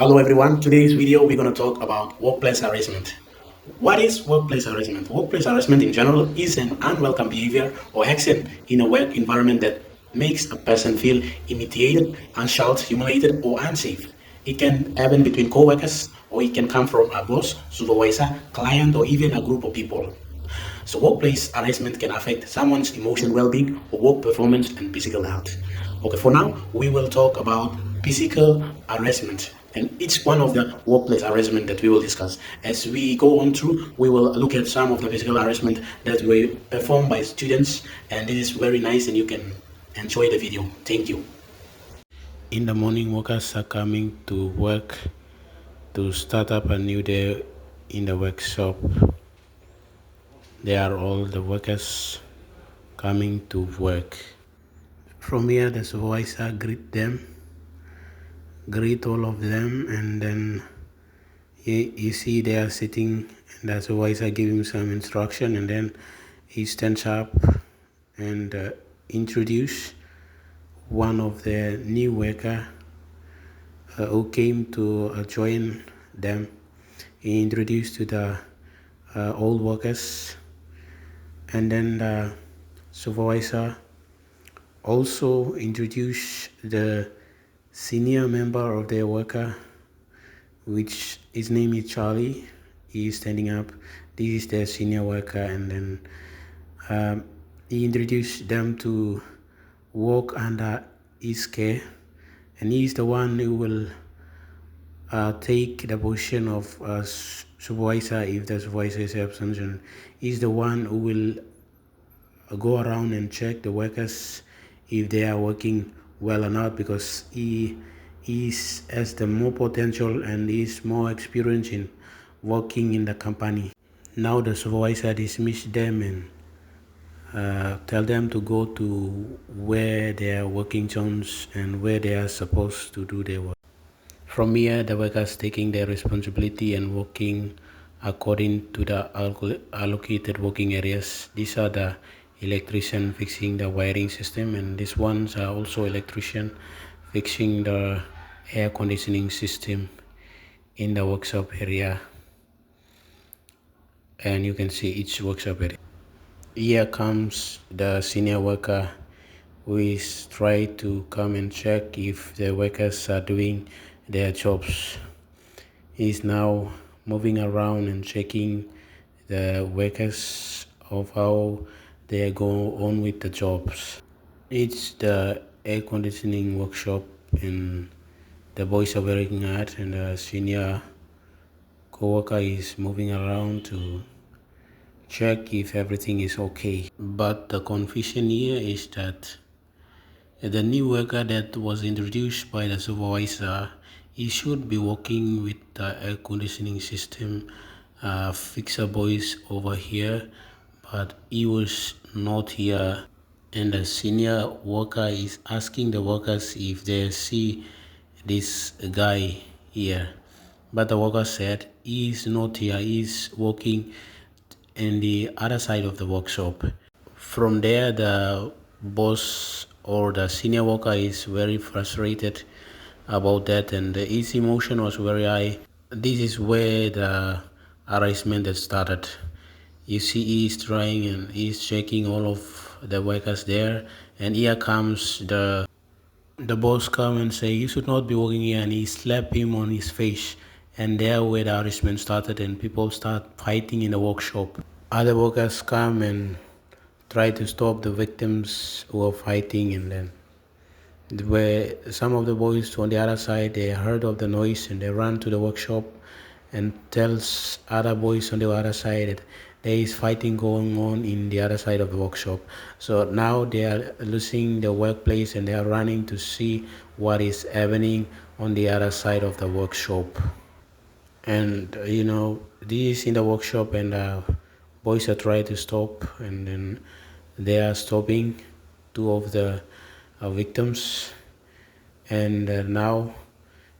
Hello everyone, today's video we're going to talk about workplace harassment. What is workplace harassment? Workplace harassment in general is an unwelcome behavior or action in a work environment that makes a person feel intimidated, unsheltered, humiliated or unsafe. It can happen between co-workers or it can come from a boss, supervisor, client or even a group of people. So workplace harassment can affect someone's emotional well-being, work performance, and physical health. Okay, for now, we will talk about physical harassment and each one of the workplace harassment that we will discuss. As we go on through, we will look at some of the physical harassment that were performed by students, and this is very nice and you can enjoy the video. Thank you. In the morning, workers are coming to work to start up a new day in the workshop. They are all the workers coming to work. From here, the supervisor greet all of them, and then you see they are sitting, and the supervisor give him some instruction, and then he stands up and introduce one of the new worker who came to join them. He introduced to the old workers, and then the supervisor also introduce the senior member of their worker, which his name is Charlie. He is standing up. This is their senior worker, and then he introduced them to work under his care, and he is the one who will take the position of supervisor if the supervisor is absent, and he's the one who will go around and check the workers if they are working well or not, because he has the more potential and is more experienced in working in the company. Now the supervisor dismissed them and tell them to go to where their working zones and where they are supposed to do their work. From here, the workers taking their responsibility and working according to the allocated working areas. These are the electrician fixing the wiring system, and these ones are also electrician fixing the air conditioning system in the workshop area. And you can see each workshop area. Here comes the senior worker who is trying to come and check if the workers are doing their jobs. He's now moving around and checking the workers of how they go on with the jobs. It's the air conditioning workshop, and the boys are working hard, and the senior co-worker is moving around to check if everything is okay. But the confusion here is that the new worker that was introduced by the supervisor, he should be working with the air conditioning system fixer boys over here, but he was not here. And the senior worker is asking the workers if they see this guy here, but the worker said he is not here, he is working in the other side of the workshop. From there, the boss or the senior worker is very frustrated about that, and his emotion was very high. This is where the harassment has started. You see, he's trying and he's checking all of the workers there, and here comes the boss come and say you should not be working here, and he slapped him on his face, and there where the harassment started, and people start fighting in the workshop. Other workers come and try to stop the victims who are fighting, and then where some of the boys on the other side, they heard of the noise and they ran to the workshop and tells other boys on the other side that there is fighting going on in the other side of the workshop. So now they are losing the workplace and they are running to see what is happening on the other side of the workshop. And this is in the workshop, and boys are trying to stop, and then they are stopping two of the victims, and now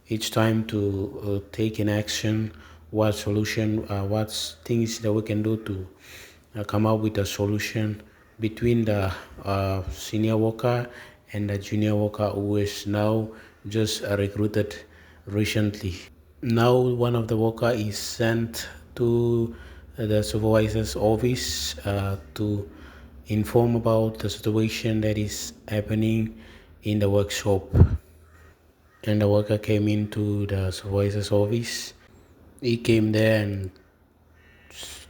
it's time to take an action. What solution, what things that we can do to come up with a solution between the senior worker and the junior worker who is now just recruited recently. Now one of the worker is sent to the supervisor's office to inform about the situation that is happening in the workshop. And the worker came into the supervisor's office. He came there and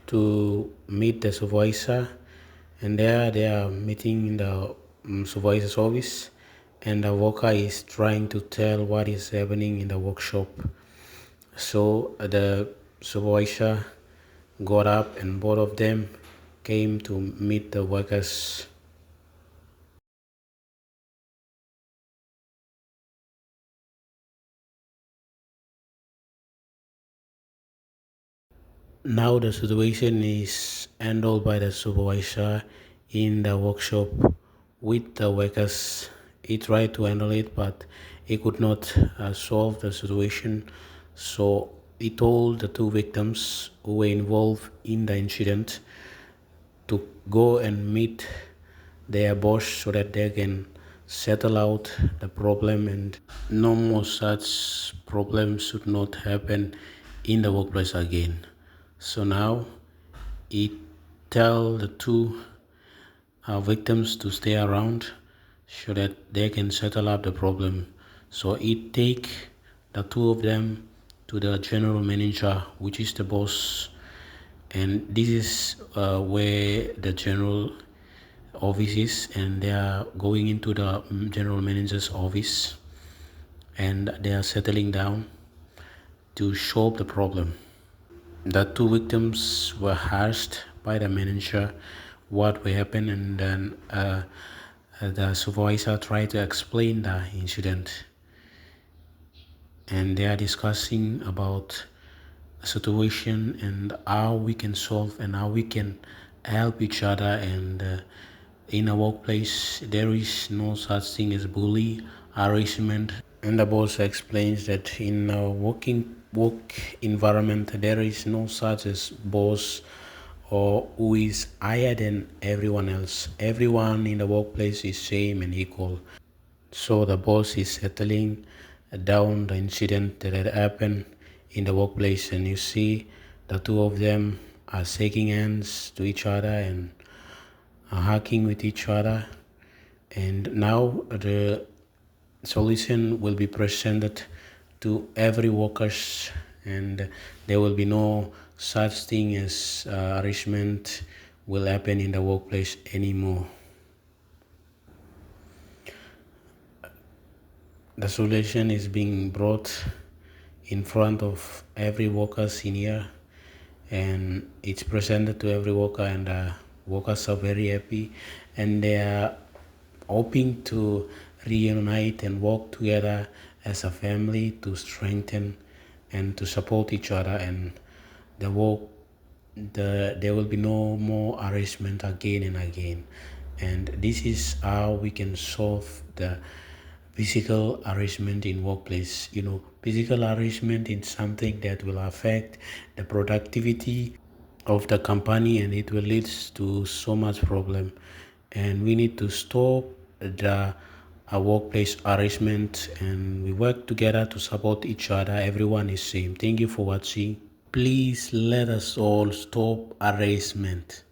to meet the supervisor, and there they are meeting in the supervisor's office, and the worker is trying to tell what is happening in the workshop. So the supervisor got up and both of them came to meet the workers. Now the situation is handled by the supervisor in the workshop with the workers. He tried to handle it, but he could not solve the situation. So he told the two victims who were involved in the incident to go and meet their boss so that they can settle out the problem, and no more such problems should not happen in the workplace again. So now he tell the two victims to stay around so that they can settle up the problem. So he take the two of them to the general manager, which is the boss, and this is where the general office is, and they are going into the general manager's office, and they are settling down to solve the problem. The two victims were asked by the manager what will happen, and then the supervisor tried to explain the incident, and they are discussing about a situation and how we can solve and how we can help each other. And in a workplace there is no such thing as bully, harassment, and the boss explains that in a work environment there is no such as boss or who is higher than everyone else. Everyone in the workplace is same and equal. So the boss is settling down the incident that had happened in the workplace, and you see the two of them are shaking hands to each other and are hugging with each other. And now the solution will be presented to every workers, and there will be no such thing as harassment will happen in the workplace anymore. The solution is being brought in front of every worker senior, and it's presented to every worker, and workers are very happy, and they are hoping to reunite and work together as a family to strengthen and to support each other, and the work there will be no more harassment again and again. And this is how we can solve the physical harassment in workplace. Physical harassment is something that will affect the productivity of the company, and it will lead to so much problem, and we need to stop the workplace harassment, and we work together to support each other. Everyone is same. Thank you for watching. Please let us all stop harassment.